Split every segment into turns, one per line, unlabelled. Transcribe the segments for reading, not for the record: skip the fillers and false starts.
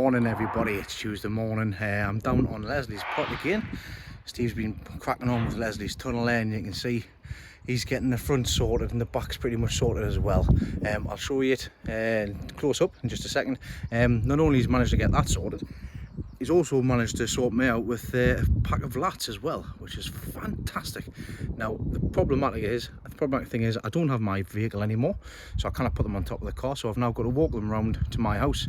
Morning everybody, it's Tuesday morning. I'm down on Lesley's plot again. Steve's been cracking on with Lesley's tunnel there, and you can see he's getting the front sorted and the back's pretty much sorted as well. I'll show you it close up in just a second. Not only he's managed to get that sorted, he's also managed to sort me out with a pack of lats as well, which is fantastic. Now the problematic thing is I don't have my vehicle anymore, so I can't put them on top of the car, so I've now got to walk them around to my house,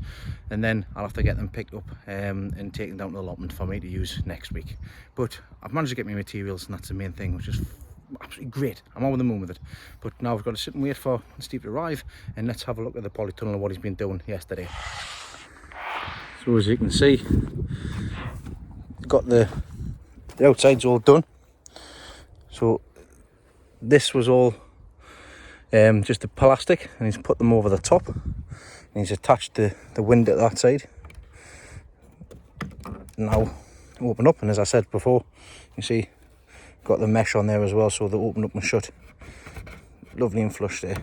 and then I'll have to get them picked up and taken down to the allotment for me to use next week. But I've managed to get my materials, and that's the main thing, which is absolutely great. I'm on the moon with it. But now I've got to sit and wait for Steve to arrive, and let's have a look at the polytunnel and what he's been doing yesterday. So as you can see, got the outsides all done. So this was all just the plastic, and he's put them over the top, and he's attached the window to that side. Now open up, and as I said before, you see got the mesh on there as well, so they open up and shut. Lovely and flush there,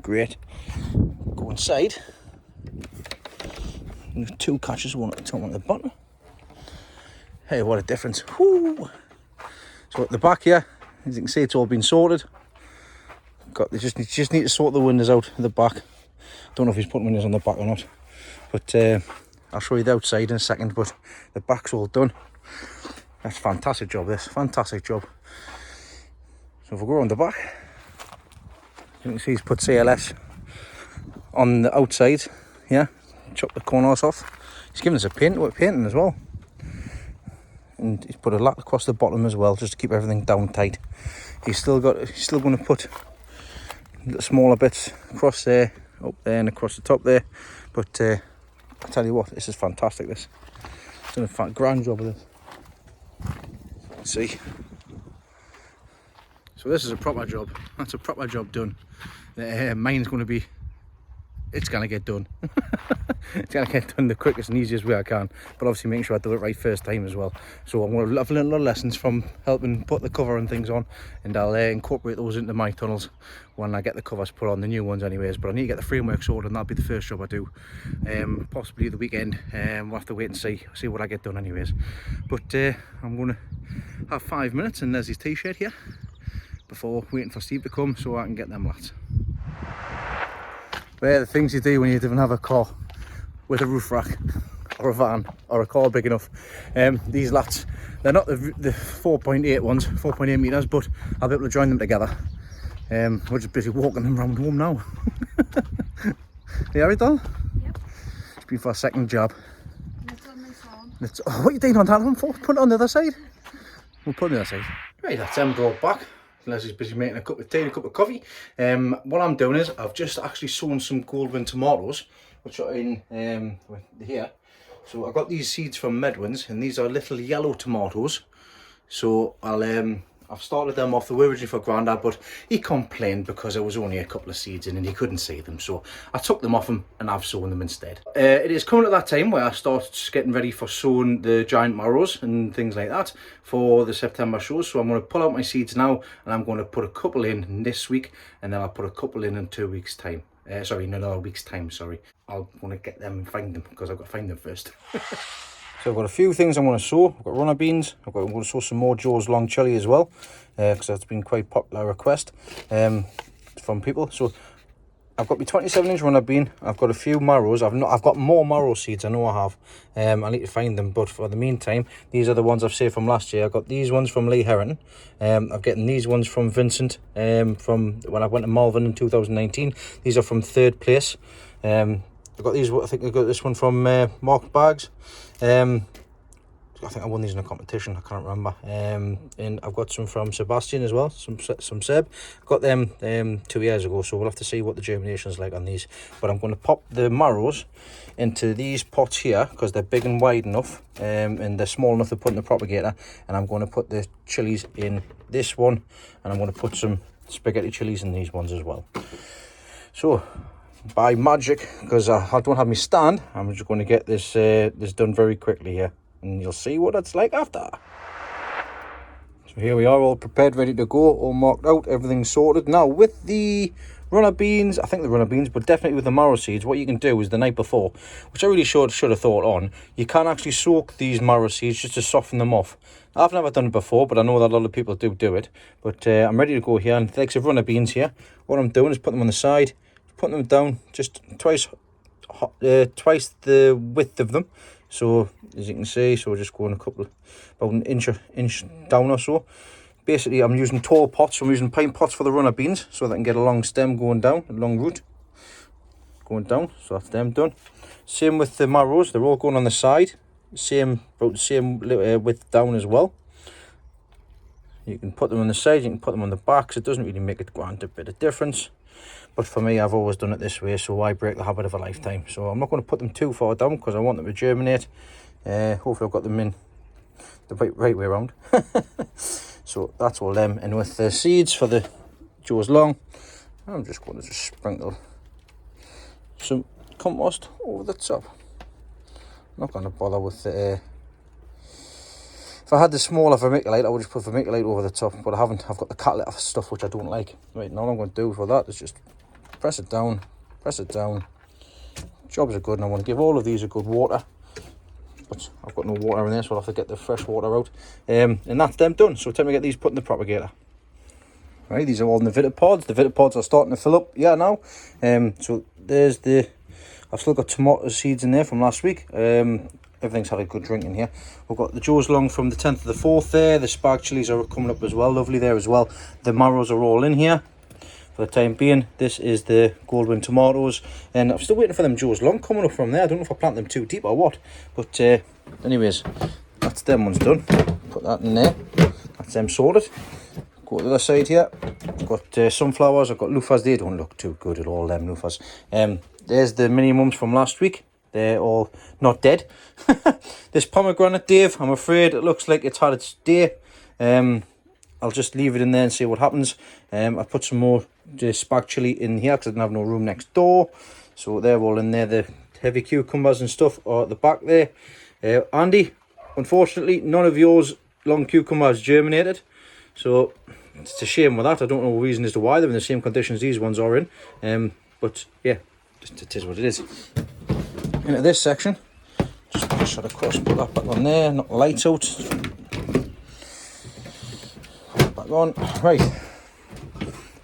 great. Go inside. There's two catches, one at the top and one at the bottom. Hey, what a difference. Woo! So at the back here, as you can see, it's all been sorted. They just need to sort the windows out at the back. Don't know if he's putting windows on the back or not, but I'll show you the outside in a second. But the back's all done. That's a fantastic job, this. Fantastic job. So if we go on the back, you can see he's put CLS on the outside. Yeah, chop the corners off. He's given us a painting as well. And he's put a lat across the bottom as well, just to keep everything down tight. He's still going to put the smaller bits across there, up there, and across the top there. But I tell you what, this is fantastic. This, he's done a grand job of this. Let's see. So this is a proper job. That's a proper job done. Mine's going to be. It's going to get done. It's going to get done the quickest and easiest way I can, but obviously making sure I do it right first time as well. So I'm going to have learned a lot of lessons from helping put the cover and things on, and I'll incorporate those into my tunnels when I get the covers put on, the new ones anyways. But I need to get the framework sorted, and that'll be the first job I do, possibly the weekend. We'll have to wait and see what I get done anyways. But I'm going to have 5 minutes in Lesley's t-shirt here before waiting for Steve to come so I can get them lats. They're the things you do when you don't have a car with a roof rack or a van or a car big enough. These lats, they're not the 4.8 ones, 4.8 metres, but I'll be able to join them together. We're just busy walking them around home now. You have it done? Yep. It's been for a second job. What are you doing on that one for? Put it on the other side. We'll put it on the other side. Right, that's them brought back. Lesley's busy making a cup of tea and a cup of coffee. What I'm doing is I've just actually sown some Goldwyn tomatoes, which are in here. So I got these seeds from Medwin's, and these are little yellow tomatoes. So I've started them off. They were originally for Grandad, but he complained because there was only a couple of seeds in and he couldn't see them. So I took them off him and I've sown them instead. It is coming at that time where I start getting ready for sowing the giant marrows and things like that for the September shows. So I'm going to pull out my seeds now, and I'm going to put a couple in this week, and then I'll put a couple in 2 weeks time. Sorry, in another week's time, sorry. I'm going to get them and find them, because I've got to find them first. So I've got a few things I'm going to sow. I've got runner beans. I'm going to sow some more Joe's long chilli as well, because that's been quite popular request from people. So I've got my 27-inch runner bean. I've got a few marrows. I've got more marrow seeds. I know I have. I need to find them, but for the meantime, these are the ones I've saved from last year. I got these ones from Lee Herrington. I've gotten these ones from Vincent from when I went to Malvern in 2019. These are from 3rd place. I've got these. I think I got this one from Mark Bags. I think I won these in a competition, I can't remember. And I've got some from Sebastian as well, some Seb. Got them 2 years ago, so we'll have to see what the germination's like on these. But I'm going to pop the marrows into these pots here, because they're big and wide enough, and they're small enough to put in the propagator. And I'm going to put the chilies in this one, and I'm going to put some spaghetti chilies in these ones as well. So by magic, because I don't have my stand, I'm just going to get this done very quickly here, and you'll see what it's like after. So here we are, all prepared, ready to go, all marked out, everything's sorted. Now with the runner beans, I think the runner beans, but definitely with the marrow seeds, what you can do is the night before, which I really should have thought on, you can actually soak these marrow seeds just to soften them off. I've never done it before, but I know that a lot of people do it. But I'm ready to go here, and thanks to runner beans here, what I'm doing is putting them on the side, putting them down just twice the width of them. So as you can see, so we're just going about an inch down or so. Basically I'm using tall pots, so I'm using pine pots for the runner beans, so that I can get a long stem going down, a long root going down. So that's them done. Same with the marrows, they're all going on the side, about the same width down as well. You can put them on the side, you can put them on the backs. It doesn't really make a bit of difference, but for me, I've always done it this way, so why break the habit of a lifetime? So I'm not going to put them too far down because I want them to germinate. Hopefully I've got them in the right way around. So that's all them. And with the seeds for the Joe's Long, I'm just going to sprinkle some compost over the top. I'm not going to bother with the... if I had the smaller vermiculite, I would just put vermiculite over the top, but I haven't. I've got the cat litter stuff, which I don't like. Right, now all I'm going to do for that is just press it down. Jobs are good, and I want to give all of these a good water. But I've got no water in there, so I'll have to get the fresh water out. And that's them done. So time to get these put in the propagator. Right, these are all in the vitipods. The vitipods are starting to fill up, yeah, now. So there's the... I've still got tomato seeds in there from last week. Everything's had a good drink in here. We've got the Joe's Long from the 10th of the 4th there. The spag chilies are coming up as well. Lovely there as well. The marrows are all in here for the time being. This is the Goldwyn tomatoes. And I'm still waiting for them Joe's Long coming up from there. I don't know if I plant them too deep or what. But anyways, that's them ones done. Put that in there. That's them sorted. Go to the other side here. I've got sunflowers. I've got loofahs. They don't look too good at all, them loofahs. There's the mini mums from last week. They're all not dead. This pomegranate, Dave, I'm afraid it looks like it's had its day. I'll just leave it in there and see what happens. I put some more spag chili in here because I didn't have no room next door. So they're all in there. The heavy cucumbers and stuff are at the back there. Andy, unfortunately, none of yours long cucumbers germinated. So it's a shame with that. I don't know the reason as to why they're in the same conditions these ones are in. But yeah, it is what it is. Into this section, just push that across, put that back on there, knock the lights out, back on. Right,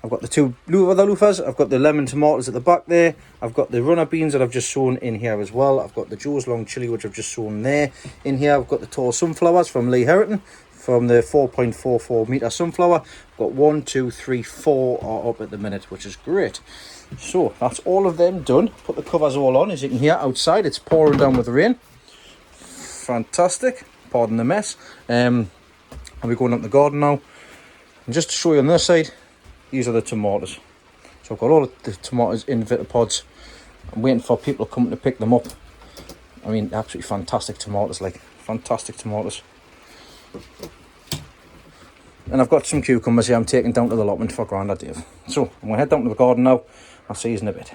I've got the two other loofahs. I've got the lemon tomatoes at the back there. I've got the runner beans that I've just sown in here as well. I've got the Joe's Long chili, which I've just sown there. In here I've got the tall sunflowers from Lee Herriton, from the 4.44 metre sunflower. I've got 1, 2, 3, 4 are up at the minute, which is great. So that's all of them done. Put the covers all on. As you can hear outside, it's pouring down with rain. Fantastic. Pardon the mess. I'll be going up the garden now. And just to show you on this side, these are the tomatoes. So I've got all of the tomatoes in vitipods. I'm waiting for people to come to pick them up. I mean, absolutely fantastic tomatoes, like fantastic tomatoes. And I've got some cucumbers here I'm taking down to the allotment for Grandad, Dave. So I'm going to head down to the garden now. I'll see you in a bit.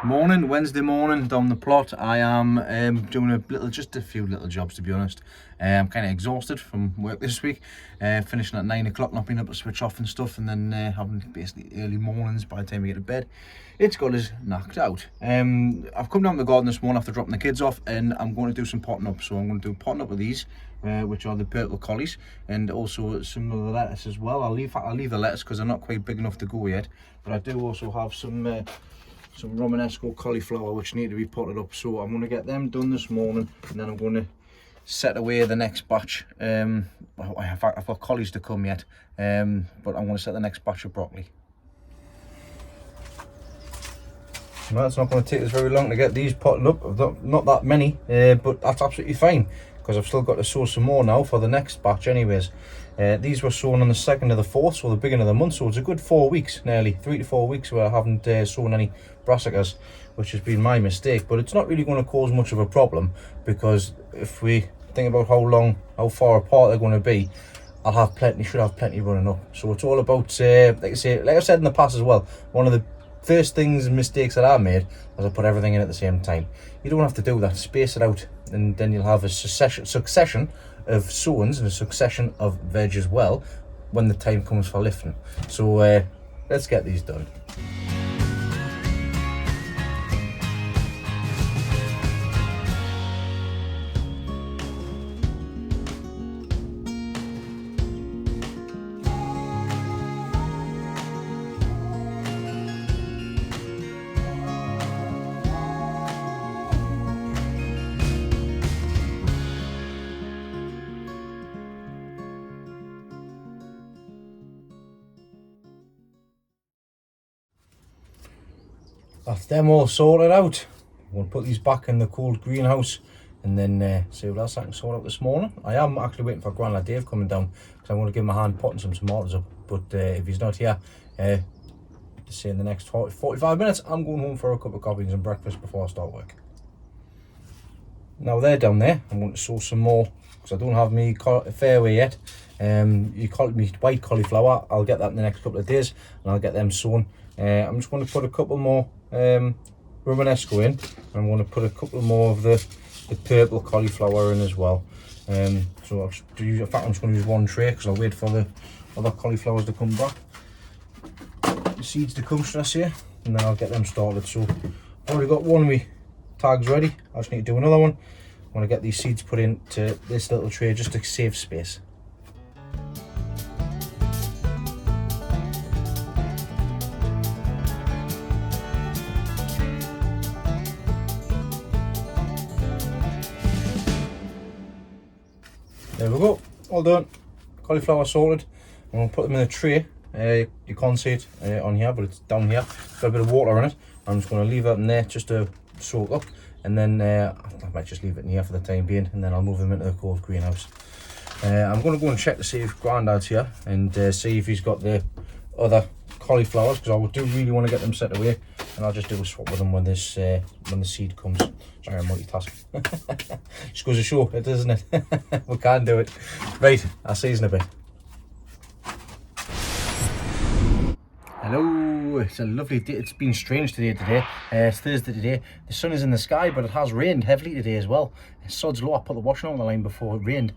Morning, Wednesday morning, down the plot. I am doing just a few little jobs, to be honest. I'm kind of exhausted from work this week. Finishing at 9 o'clock, not being able to switch off and stuff, and then having basically early mornings by the time we get to bed. It's got us knocked out. I've come down to the garden this morning after dropping the kids off, and I'm going to do some potting up. So I'm going to do potting up with these, which are the purple collies, and also some of the lettuce as well. I'll leave the lettuce because they're not quite big enough to go yet, but I do also have some Romanesco cauliflower which need to be potted up. So I'm going to get them done this morning, and then I'm going to set away the next batch. I've got collies to come yet, but I'm going to set the next batch of broccoli. Well, it's not going to take us very long to get these potted up. I've got not that many, but that's absolutely fine because I've still got to sow some more now for the next batch anyways. These were sown on the 2nd of the 4th, so the beginning of the month, so it's a good 4 weeks, nearly 3 to 4 weeks where I haven't sown any brassicas, which has been my mistake. But it's not really going to cause much of a problem because if we think about how far apart they're going to be, should have plenty running up. So it's all about, like I said in the past as well, one of the first things and mistakes that I made was I put everything in at the same time. You don't have to do that. Space it out, and then you'll have a succession of sowings and a succession of veg as well when the time comes for lifting. So let's get these done. That's them all sorted out. I'm going to put these back in the cold greenhouse and then see what else I can sort out this morning. I am actually waiting for Grandad Dave coming down because I'm going to give him a hand potting some tomatoes up. But if he's not here, to say in the next 45 minutes, I'm going home for a cup of coffee and some breakfast before I start work. Now they're down there. I'm going to sow some more because I don't have me fairway yet. You call it me white cauliflower. I'll get that in the next couple of days and I'll get them sown. I'm just going to put a couple more Romanesco in. I'm going to put a couple more of the purple cauliflower in as well. So I'll just in fact I'm just going to use one tray because I'll wait for the other cauliflowers to come back. The seeds to come, should I say, and then I'll get them started. So I've already got one of my tags ready. I just need to do another one. I want to get these seeds put into this little tray just to save space. There we go, all done. Cauliflower sorted. I'm going to put them in a tray. You can't see it on here, but it's down here. It's got a bit of water in it. I'm just going to leave it in there just to soak up, and then I might just leave it in here for the time being, and then I'll move them into the cold greenhouse. I'm going to go and check to see if Grandad's here and see if he's got the other cauliflowers, because I do really want to get them set away, and I'll just do a swap with them when this when the seed comes. Sorry, I'm multitasking. Just goes to show it, doesn't it? We can't do it. Right, I'll see you in a bit. Hello, it's a lovely day. It's been strange today. It's Thursday today. The sun is in the sky, but it has rained heavily today as well. Sod's law, I put the washing on the line before it rained.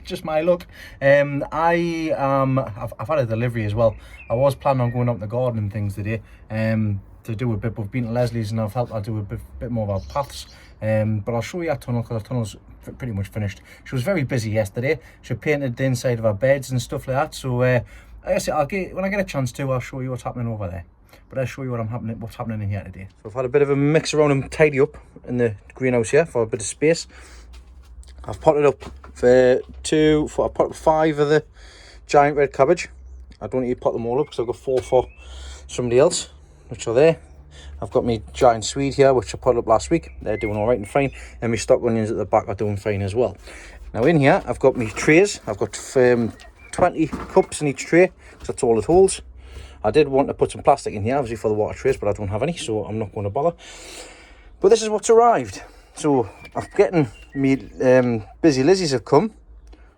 Just my luck. I've had a delivery as well. I was planning on going up in the garden and things today to do a bit. We've been to Lesley's and I've helped her do a bit more of our paths. But I'll show you our tunnel because our tunnel's pretty much finished. She was very busy yesterday. She painted the inside of our beds and stuff like that. So I guess when I get a chance to, I'll show you what's happening over there. But I'll show you what's happening in here today. So I've had a bit of a mix around and tidy up in the greenhouse here for a bit of space. I've potted up I potted up 5 of the giant red cabbage. I don't need to pot them all up because I've got 4 for somebody else, which are there. I've got my giant swede here, which I potted up last week. They're doing all right and fine. And my stock onions at the back are doing fine as well. Now in here, I've got my trays. I've got 20 cups in each tray, because that's all it holds. I did want to put some plastic in here, obviously for the water trays, but I don't have any, so I'm not going to bother. But this is what's arrived. So I'm getting me Busy Lizzie's have come.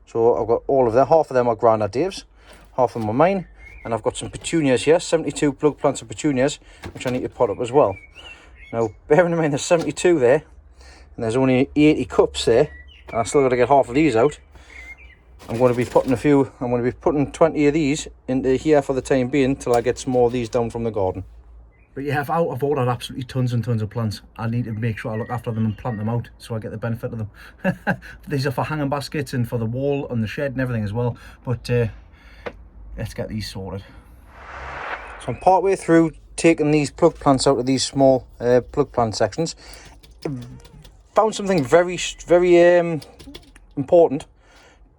So I've got all of them. Half of them are Grandad Dave's, half of them are mine. And I've got some petunias here, 72 plug plants of petunias, which I need to pot up as well. Now, bearing in mind there's 72 there, and there's only 80 cups there, and I've still got to get half of these out. I'm going to be putting 20 of these into here for the time being till I get some more of these down from the garden. But yeah, I've ordered absolutely tons and tons of plants. I need to make sure I look after them and plant them out so I get the benefit of them. These are for hanging baskets and for the wall and the shed and everything as well. But let's get these sorted. So I'm partway through taking these plug plants out of these small plug plant sections. Found something very, very important.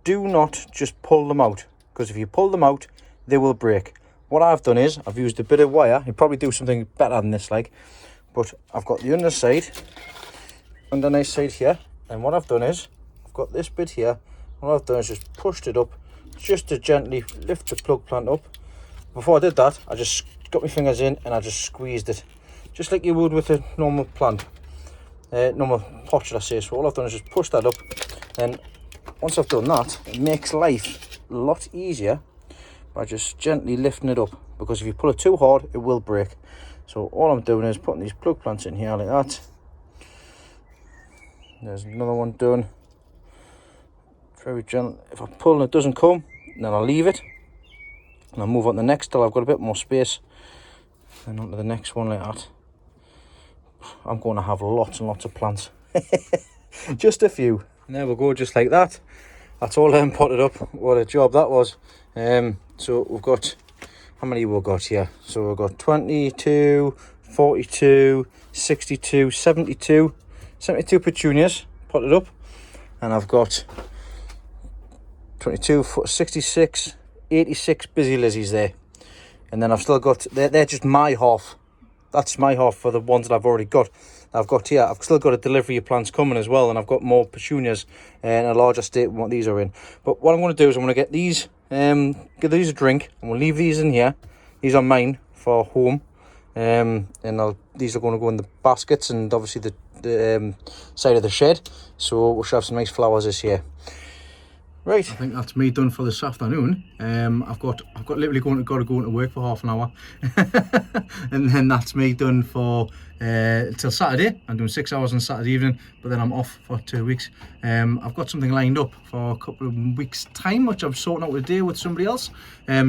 Do not just pull them out, because if you pull them out, they will break. What I've done is I've used a bit of wire. You probably do something better than this, but I've got the underneath side here, and what I've done is I've got this bit here. What I've done is just pushed it up just to gently lift the plug plant up. Before I did that, I just got my fingers in and I just squeezed it, just like you would with a normal plant, normal pot, should I say. So all I've done is just push that up, and once I've done that, it makes life a lot easier by just gently lifting it up, because if you pull it too hard, it will break. So all I'm doing is putting these plug plants in here like that. There's another one done. Very gentle. If I pull and it doesn't come, then I'll leave it. And I'll move on to the next till I've got a bit more space. And on to the next one like that. I'm going to have lots and lots of plants. Just a few. And there we go, just like that. That's all potted up. What a job that was. So we've got, how many we've got here? So we've got 22, 42, 62, 72 petunias potted up. And I've got 22, 66, 86 busy lizzies there. And then I've still got, they're just my half. That's my half for the ones that I've already got. I've got here, I've still got a delivery of plants coming as well, and I've got more petunias in a larger state than what these are in. But what I'm going to do is I'm going to get these, give these a drink, and we'll leave these in here. These are mine for home, and these are going to go in the baskets and obviously the side of the shed. So we should have some nice flowers this year. Right, I think that's me done for this afternoon. I've got literally got to go into work for half an hour, and then that's me done for till Saturday. I'm doing 6 hours on Saturday evening, but then I'm off for 2 weeks. I've got something lined up for a couple of weeks' time, which I'm sorting out today with somebody else.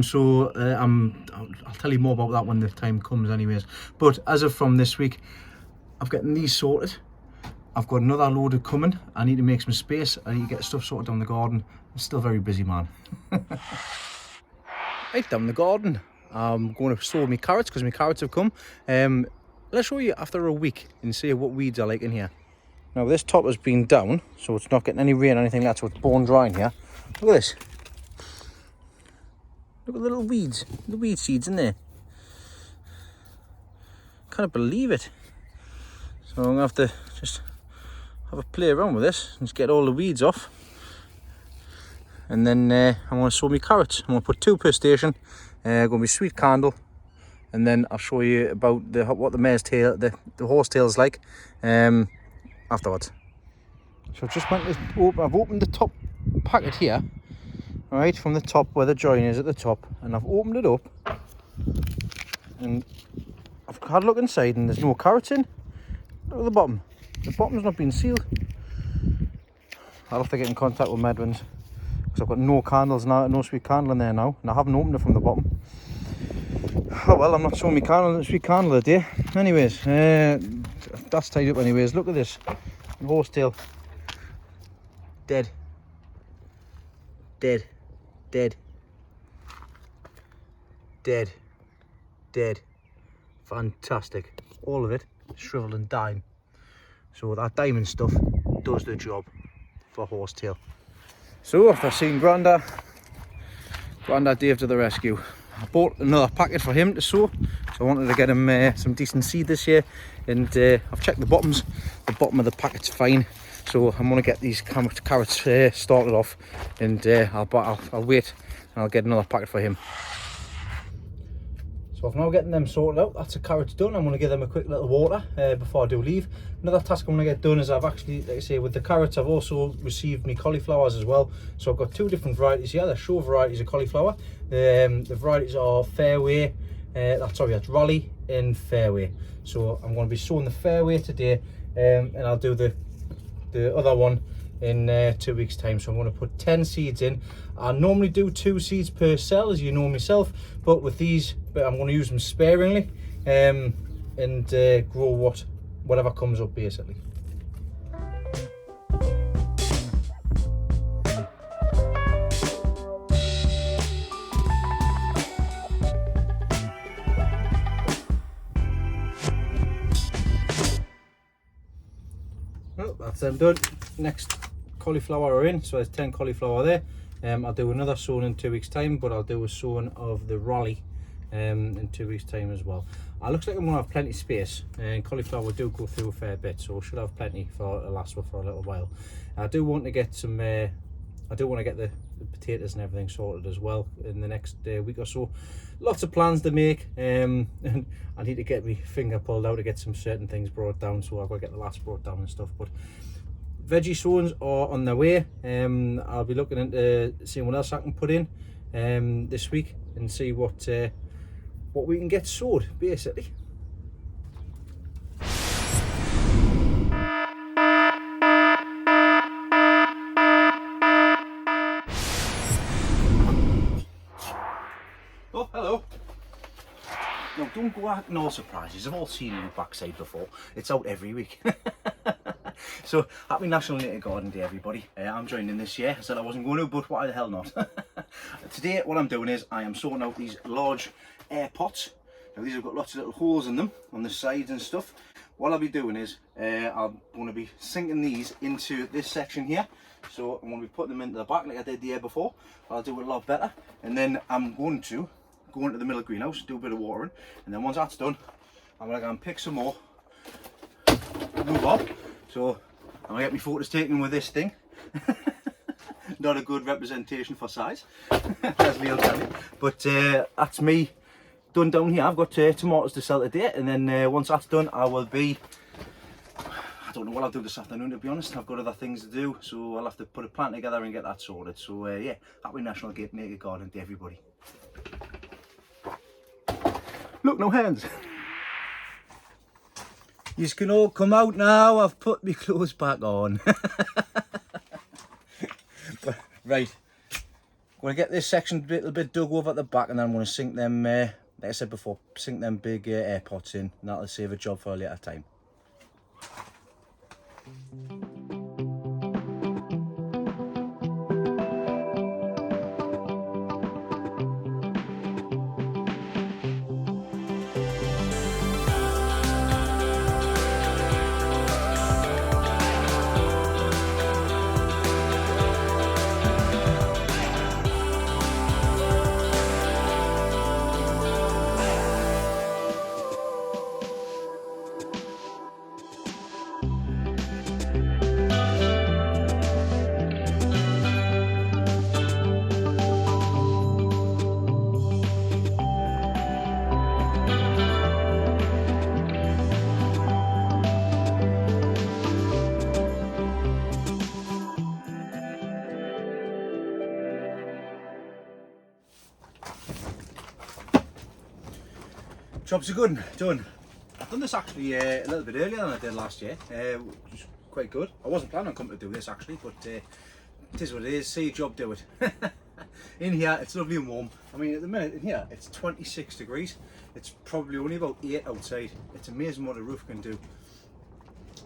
So I'll tell you more about that when the time comes, anyways. But as of from this week, I've gotten these sorted. I've got another load coming. I need to make some space. I need to get stuff sorted down the garden. I'm still very busy, man. Right, down the garden. I'm going to sow my carrots because my carrots have come. Let's show you after a week and see what weeds are like in here. Now this top has been down, so it's not getting any rain or anything. That's what's bone dry in here. Look at this. Look at the little weeds, the weed seeds in there. Can't believe it. So I'm gonna have to just have a play around with this and just get all the weeds off. And then I'm going to sow my carrots. I'm going to put 2 per station. Going to be sweet candle. And then I'll show you about what the mare's tail, the horse tail is like afterwards. So I've just went to open, I've opened the top packet here. Right, from the top where the join is at the top. And I've opened it up. And I've had a look inside and there's no carrots in. Look at the bottom. The bottom's not been sealed. I'll have to get in contact with Medwin's because I've got no candles now, no sweet candle in there now, and I haven't opened it from the bottom. Oh well, I'm not showing me candle, sweet candle today. Anyways, that's tied up anyways. Look at this. Horsetail. Dead. Dead. Dead. Dead. Dead. Fantastic. All of it shriveled and dying. So that diamond stuff does the job for horsetail. So after seeing Grandad Dave to the rescue. I bought another packet for him to sow, so I wanted to get him some decent seed this year. And I've checked the bottoms. The bottom of the packet's fine. So I'm going to get these carrots started off, and I'll wait and I'll get another packet for him. So I've now getting them sorted out. That's the carrots done. I'm going to give them a quick little water before I do leave. Another task I'm going to get done is I've actually, like I say, with the carrots, I've also received my cauliflowers as well. So I've got 2 different varieties here. They're show varieties of cauliflower. The varieties are Fairway, that's Raleigh and Fairway. So I'm going to be sowing the Fairway today, and I'll do the other one in 2 weeks time. So I'm going to put 10 seeds in. I normally do 2 seeds per cell, as you know myself, but with these I'm going to use them sparingly and grow whatever comes up basically. Well, that's them done. Next cauliflower are in, so there's 10 cauliflower there. I'll do another sowing in 2 weeks time, but I'll do a sowing of the Raleigh in 2 weeks time as well. It looks like I'm going to have plenty of space, and cauliflower do go through a fair bit, so I should have plenty for a last one for a little while. I do want to get some I do want to get the potatoes and everything sorted as well in the next week or so. Lots of plans to make, and I need to get my finger pulled out to get some certain things brought down, so I've got to get the last brought down and stuff. But veggie sowings are on their way. I'll be looking into seeing what else I can put in this week and see what we can get sowed basically. No, don't go out, no surprises. I've all seen the backside before. It's out every week. So, happy National Native Garden Day, everybody. I'm joining this year. I said I wasn't going to, but why the hell not? Today, what I'm doing is I am sorting out these large air pots. Now, these have got lots of little holes in them on the sides and stuff. What I'll be doing is I'm going to be sinking these into this section here. So I'm going to be putting them into the back like I did the year before. I'll do it a lot better. And then I'm going to go into the middle greenhouse, do a bit of watering. And then once that's done, I'm going to go and pick some more, move on. So I'm going to get my photos taken with this thing. Not a good representation for size, Lesley will tell you. But that's me done down here. I've got tomatoes to sell today, and then once that's done, I will be, I don't know what I'll do this afternoon, to be honest. I've got other things to do, so I'll have to put a plan together and get that sorted. So yeah, happy National Native Garden Day, everybody. Look, no hands. You can all come out now. I've put my clothes back on. Right, I'm going to get this section a little bit dug over at the back, and then I'm going to sink them, like I said before, sink them big air pots in, and that'll save a job for a later time. Jobs are good, done. I've done this actually a little bit earlier than I did last year, which is quite good. I wasn't planning on coming to do this actually, but it is what it is. See your job, do it. In here, it's lovely and warm. I mean, at the minute in here, it's 26 degrees. It's probably only about 8 outside. It's amazing what a roof can do.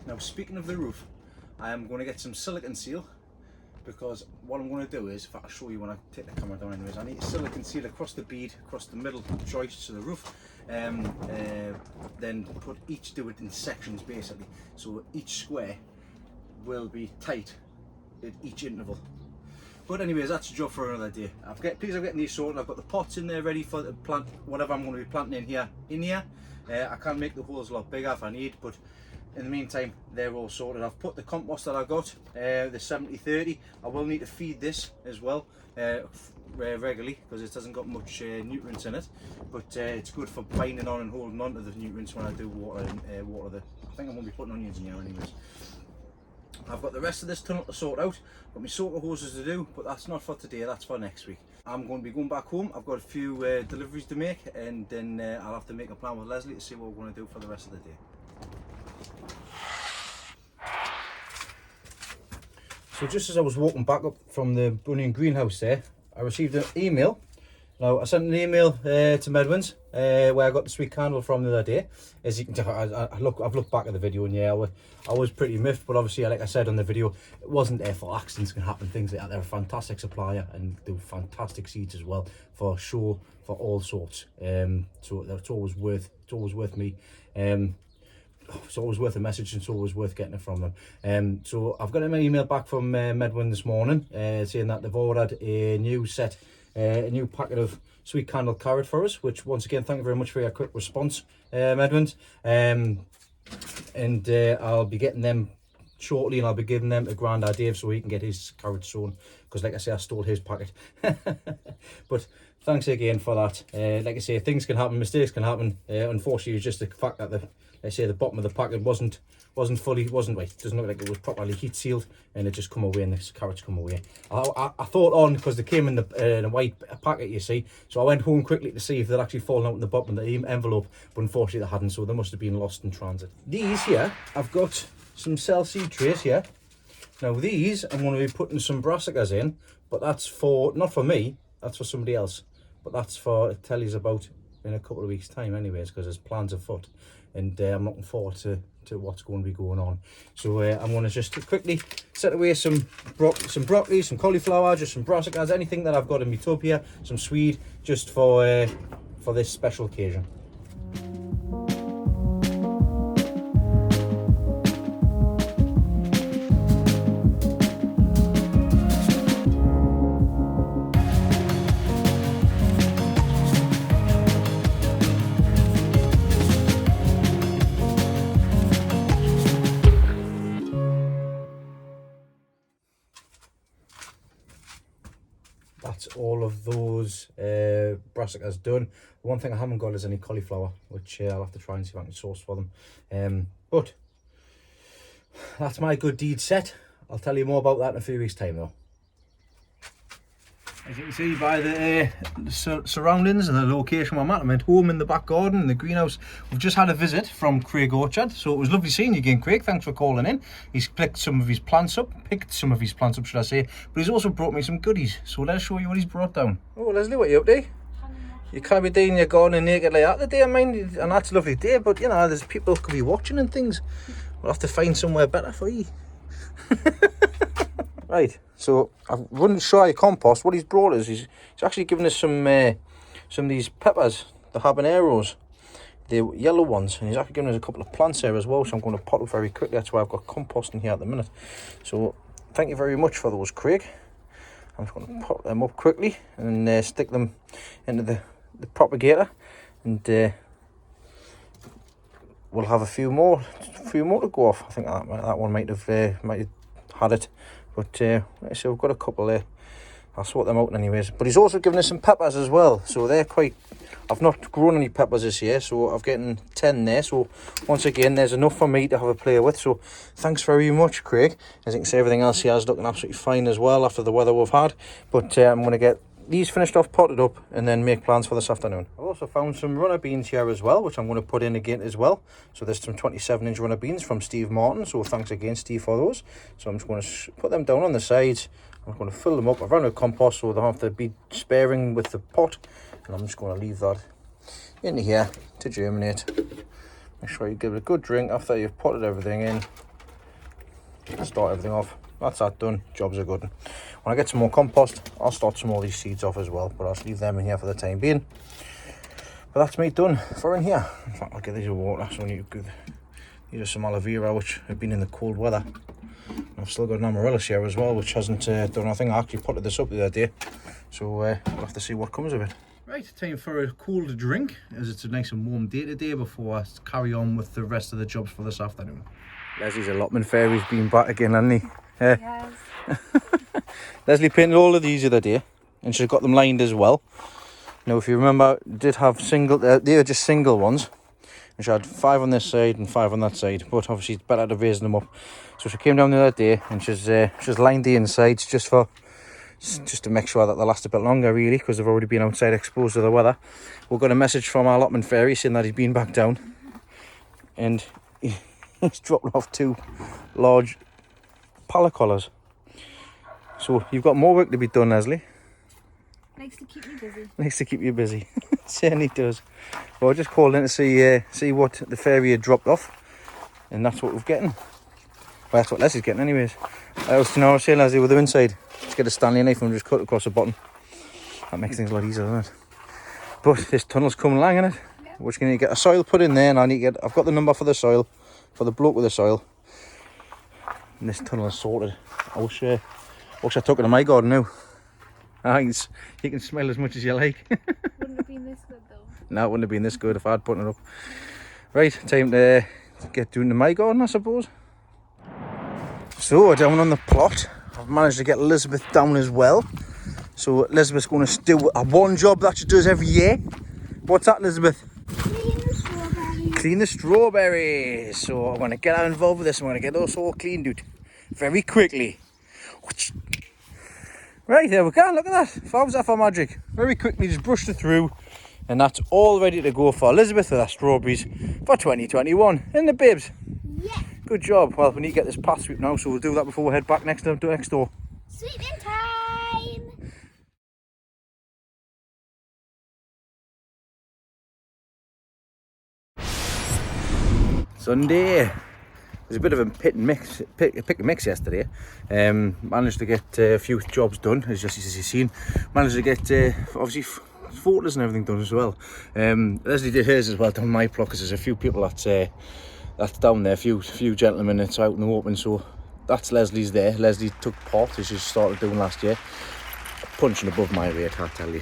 Now, speaking of the roof, I am going to get some silicone seal, because what I'm going to do is, if I can show you when I take the camera down anyways, I need a silicone seal across the bead, across the middle joists of the roof, then do it in sections basically, so each square will be tight at each interval. But anyways, that's a job for another day. Please, I'm getting these sorted. I've got the pots in there ready for the plant, whatever I'm going to be planting in here. I can make the holes a lot bigger if I need, but in the meantime, they're all sorted. I've put the compost that I got, the 70-30. I will need to feed this as well regularly, because it hasn't got much nutrients in it. But it's good for binding on and holding on to the nutrients when I do water the. I think I'm going to be putting onions in here anyways. I've got the rest of this tunnel to sort out. Got my soaker hoses to do, but that's not for today. That's for next week. I'm going to be going back home. I've got a few deliveries to make, and then I'll have to make a plan with Lesley to see what we're going to do for the rest of the day. So just as I was walking back up from the Bunyan greenhouse there, I received an email. Now, I sent an email to Medwin's where I got the sweet candle from the other day. As you can tell, I've looked back at the video, and yeah, I was pretty miffed, but obviously, like I said on the video, it wasn't there for accidents can happen, things like that. They're a fantastic supplier and do fantastic seeds as well for sure, for all sorts. So it's always worth me. It's always worth a message, and it's always worth getting it from them. So I've got an email back from Medwin this morning saying that they've ordered a new packet of sweet candle carrot for us, which once again, thank you very much for your quick response, Medwin. And I'll be getting them shortly, and I'll be giving them to Grandad Dave so he can get his carrots sown, because like I say, I stole his packet. But thanks again for that. Like I say, things can happen, mistakes can happen. Unfortunately, it's just the fact that the bottom of the packet wasn't right. Doesn't look like it was properly heat sealed, and it just come away, and the carrots come away. I thought on, because they came in a white packet, you see, so I went home quickly to see if they'd actually fallen out in the bottom of the envelope, but unfortunately they hadn't, so they must have been lost in transit. These here, I've got some cell seed trays here. Now these, I'm going to be putting some brassicas in, but that's not for me, that's for somebody else. But that's for, it tells you about in a couple of weeks' time anyways, because there's plans afoot, and I'm looking forward to what's going to be going on. So I'm going to just quickly set away some broccoli, some cauliflower, just some brassicas, anything that I've got in my tub here, some swede, just for this special occasion. That's all of those brassicas done. The one thing I haven't got is any cauliflower, which I'll have to try and see if I can source for them. But that's my good deed set. I'll tell you more about that in a few weeks' time though. As you can see by the surroundings and the location where I'm at home in the back garden in the greenhouse. We've just had a visit from Craig Orchard, so it was lovely seeing you again, Craig. Thanks for calling in. He's picked some of his plants up, should I say, but he's also brought me some goodies. So let's show you what he's brought down. Oh, Lesley, what are you up to? You can't be doing your garden naked like that today, I mean, and that's a lovely day, but you know, there's people could be watching and things. We'll have to find somewhere better for you. Right, so I wouldn't show you compost. What he's brought us, he's actually given us some of these peppers, the habaneros, the yellow ones, and he's actually given us a couple of plants here as well, so I'm going to pot up very quickly. That's why I've got compost in here at the minute. So thank you very much for those, Craig. I'm just going to pot them up quickly and stick them into the propagator, and we'll have a few more to go off. I think that one might have had it. But so we've got a couple there. I'll sort them out anyways. But he's also given us some peppers as well. So they're quite... I've not grown any peppers this year, so I've getting 10 there. So once again, there's enough for me to have a play with. So thanks very much, Craig. As you can see, everything else here is looking absolutely fine as well after the weather we've had. But I'm going to get these finished off, potted up, and then make plans for this afternoon. I've also found some runner beans here as well, which I'm going to put in again as well. So there's some 27-inch runner beans from Steve Martin, so thanks again, Steve, for those. So I'm just going to put them down on the sides. I'm going to fill them up. I've run out of compost, so they'll have to be sparing with the pot, and I'm just going to leave that in here to germinate. Make sure you give it a good drink after you've potted everything in. Start everything off. That's that done. Jobs are good. When I get some more compost, I'll start some more of these seeds off as well, but I'll leave them in here for the time being. But that's me done for in here. In fact, I'll get these water. So these are some aloe vera, which have been in the cold weather. And I've still got an amaryllis here as well, which hasn't done nothing. I actually potted this up the other day, so we'll have to see what comes of it. Right, time for a cold drink, as it's a nice and warm day today before I carry on with the rest of the jobs for this afternoon. Leslie's allotment fairy's been back again, hasn't he?
Yes.
Lesley painted all of these the other day, and she's got them lined as well. Now, if you remember, did have they were just single ones, and she had 5 on this side and 5 on that side. But obviously, it's better to raise them up. So she came down the other day, and she's lined the insides just to make sure that they last a bit longer, really, because they've already been outside exposed to the weather. We got a message from our allotment fairy saying that he's been back down, and he's dropped off 2 large pallet collars. So you've got more work to be done, Lesley.
Likes to keep me busy.
Likes to keep you busy. Certainly does. Well, I just called in to see what the fairy had dropped off, and that's what we're getting. Well, that's what Leslie's getting anyways. I was saying, Lesley, with the inside, let's get a Stanley knife and just cut across the bottom. That makes things a lot easier, doesn't it? But this tunnel's coming along, isn't it? Yeah. We're just going to get a soil put in there, and I've got the number for the soil, for the bloke with the soil. And this tunnel is sorted. I wish I took it to my garden now. You can smell as much as you like.
Wouldn't have been this good though.
No, it wouldn't have been this good if I'd put it up. Right, time to get doing to my garden, I suppose. So, down on the plot, I've managed to get Elizabeth down as well. So Elizabeth's going to do one job that she does every year. What's that, Elizabeth?
Clean the strawberries.
Clean the strawberries. So I'm going to get her involved with this. I'm going to get those all cleaned out very quickly. Right, there we go. Look at that. How was that for magic? Very quickly, just brushed it through. And that's all ready to go for Elizabeth with her strawberries for 2021. Isn't it, babes?
Yeah.
Good job. Well, we need to get this path sweep now, so we'll do that before we head back next door.
Sweeping time.
Sunday. It was a bit of a pick and mix yesterday. Managed to get a few jobs done, as you've seen. Managed to get obviously photos and everything done as well. Lesley did hers as well down my block, because there's a few people that's down there, a few gentlemen that's out in the open. So that's Lesley's there. Lesley took part, as she started doing last year. Punching above my weight, I'll tell you.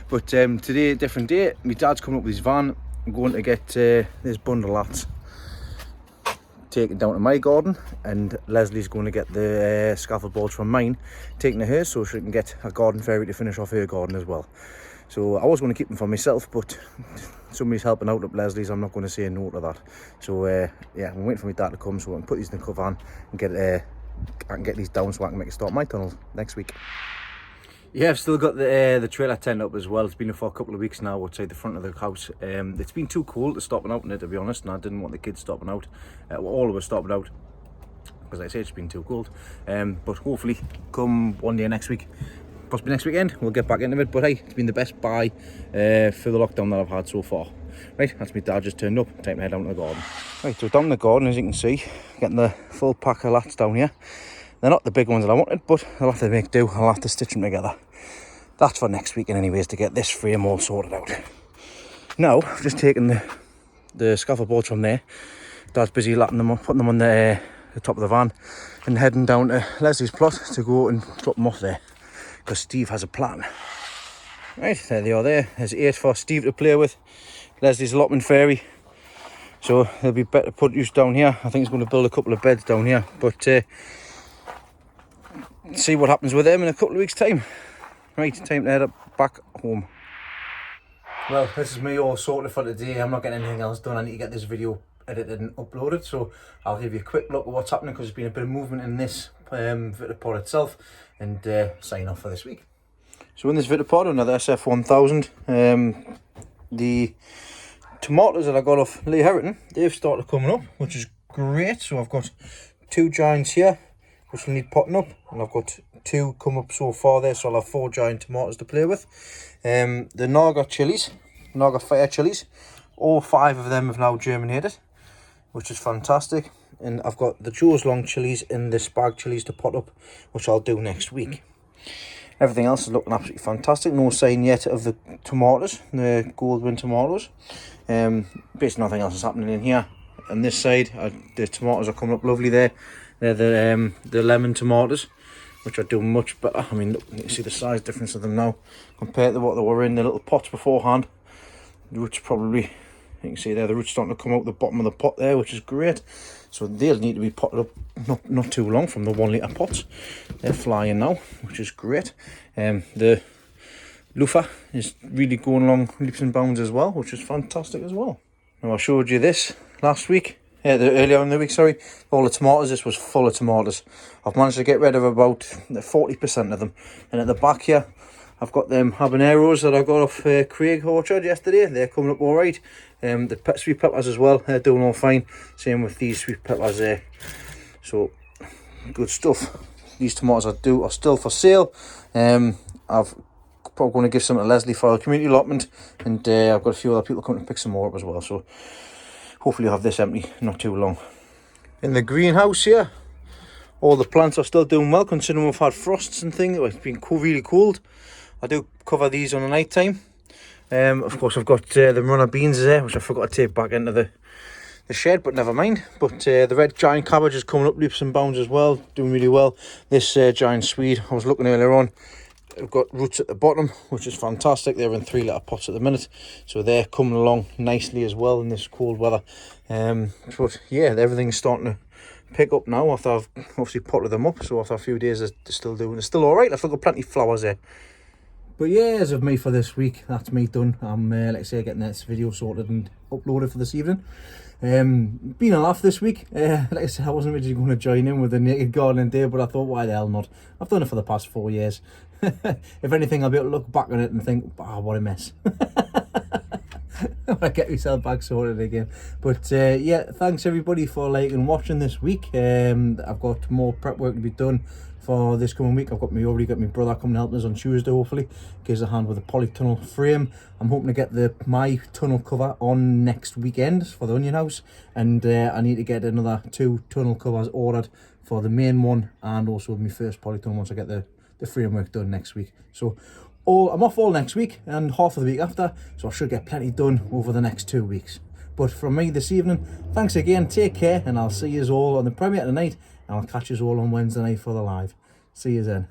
But today, a different day. My dad's coming up with his van. I'm going to get this bundle of lads taken down to my garden, and Lesley's going to get the scaffold boards from mine taken to her, so she can get a garden fairy to finish off her garden as well. So I was going to keep them for myself, but somebody's helping out up Lesley's. I'm not going to say no to that. So yeah, I'm waiting for my dad to come so I can put these in the cover van and get I can get these down so I can make a start my tunnel next week. Yeah, I've still got the trailer tent up as well. It's been up for a couple of weeks now outside the front of the house. It's been too cold to stopping out in it, to be honest, and I didn't want the kids stopping out. All of us stopping out, because like I say, it's been too cold. But hopefully, come one day next week, possibly next weekend, we'll get back into it. But hey, it's been the best buy for the lockdown that I've had so far. Right, that's my dad just turned up. Time to head down to the garden. Right, so down the garden, as you can see, getting the full pack of lats down here. They're not the big ones that I wanted, but I'll have to make do. I'll have to stitch them together. That's for next weekend anyways, to get this frame all sorted out. Now, I've just taken the scaffold boards from there. Dad's busy lapping them up, putting them on the top of the van, and heading down to Lesley's plot to go and drop them off there, because Steve has a plan. Right, there they are there. There's 8 for Steve to play with. Lesley's allotment fairy. So they'll be better put use down here. I think he's going to build a couple of beds down here, but see what happens with them in a couple of weeks' time. Right, time to head up back home. Well, this is me all sorted for today. I'm not getting anything else done. I need to get this video edited and uploaded, so I'll give you a quick look at what's happening, because there's been a bit of movement in this Vitapod itself, and sign off for this week. So in this Vitapod, another SF1000, the tomatoes that I got off Lee Herriton, they've started coming up, which is great. So I've got 2 giants here, which will need potting up, and I've got 2 come up so far there, so I'll have 4 giant tomatoes to play with. The Naga fire chilies, all 5 of them have now germinated, which is fantastic. And I've got the Joe's long chilies and the spag chilies to pot up, which I'll do next week. Everything else is looking absolutely fantastic. No sign yet of the tomatoes, the Goldwyn tomatoes. Basically nothing else is happening in here. On this side, the tomatoes are coming up lovely there. They're the lemon tomatoes, which are doing much better. I mean, look, you can see the size difference of them now compared to what they were in the little pots beforehand. The roots probably, you can see there, the roots starting to come out the bottom of the pot there, which is great. So they'll need to be potted up not too long from the 1 litre pots. They're flying now, which is great. The loofah is really going along leaps and bounds as well, which is fantastic as well. Now I showed you this last week. Earlier in the week, sorry, all the tomatoes. This was full of tomatoes. I've managed to get rid of about 40% of them. And at the back here, I've got them habaneros that I got off Craig Orchard yesterday. They're coming up all right. The sweet peppers as well, they're doing all fine. Same with these sweet peppers there. So, good stuff. These tomatoes are still for sale. I've probably going to give some to Lesley for a community allotment. And I've got a few other people coming to pick some more up as well. So, hopefully I'll have this empty not too long. In the greenhouse here, all the plants are still doing well, considering we've had frosts and things. It's been really cold. I do cover these on the night time. Of course, I've got the runner beans there, which I forgot to take back into the shed, but never mind. But the red giant cabbage is coming up leaps and bounds as well, doing really well. This giant swede, I was looking earlier on, I've got roots at the bottom, which is fantastic. They're in 3 litre pots at the minute, so they're coming along nicely as well in this cold weather. But yeah, everything's starting to pick up now after I've obviously potted them up. So after a few days, they're still all right. I've still got plenty of flowers there. But yeah, as of me for this week, that's me done. I'm like I say, getting this video sorted and uploaded for this evening. Been a laugh this week. Like I said, I wasn't really going to join in with the naked gardening day, but I thought, why the hell not? I've done it for the past 4 years. If anything, I'll be able to look back on it and think, ah, what a mess. I get myself back sorted again. But yeah, thanks everybody for liking and watching this week. I've got more prep work to be done for this coming week. Already got my brother coming to help us on Tuesday, hopefully. Gives a hand with the polytunnel frame. I'm hoping to get my tunnel cover on next weekend for the onion house, and I need to get another 2 tunnel covers ordered for the main one, and also my first polytunnel once I get the framework done next week. So I'm off all next week and half of the week after, so I should get plenty done over the next 2 weeks. But from me this evening, thanks again, take care, and I'll see you all on the premiere tonight, and I'll catch you all on Wednesday night for the live. See you then.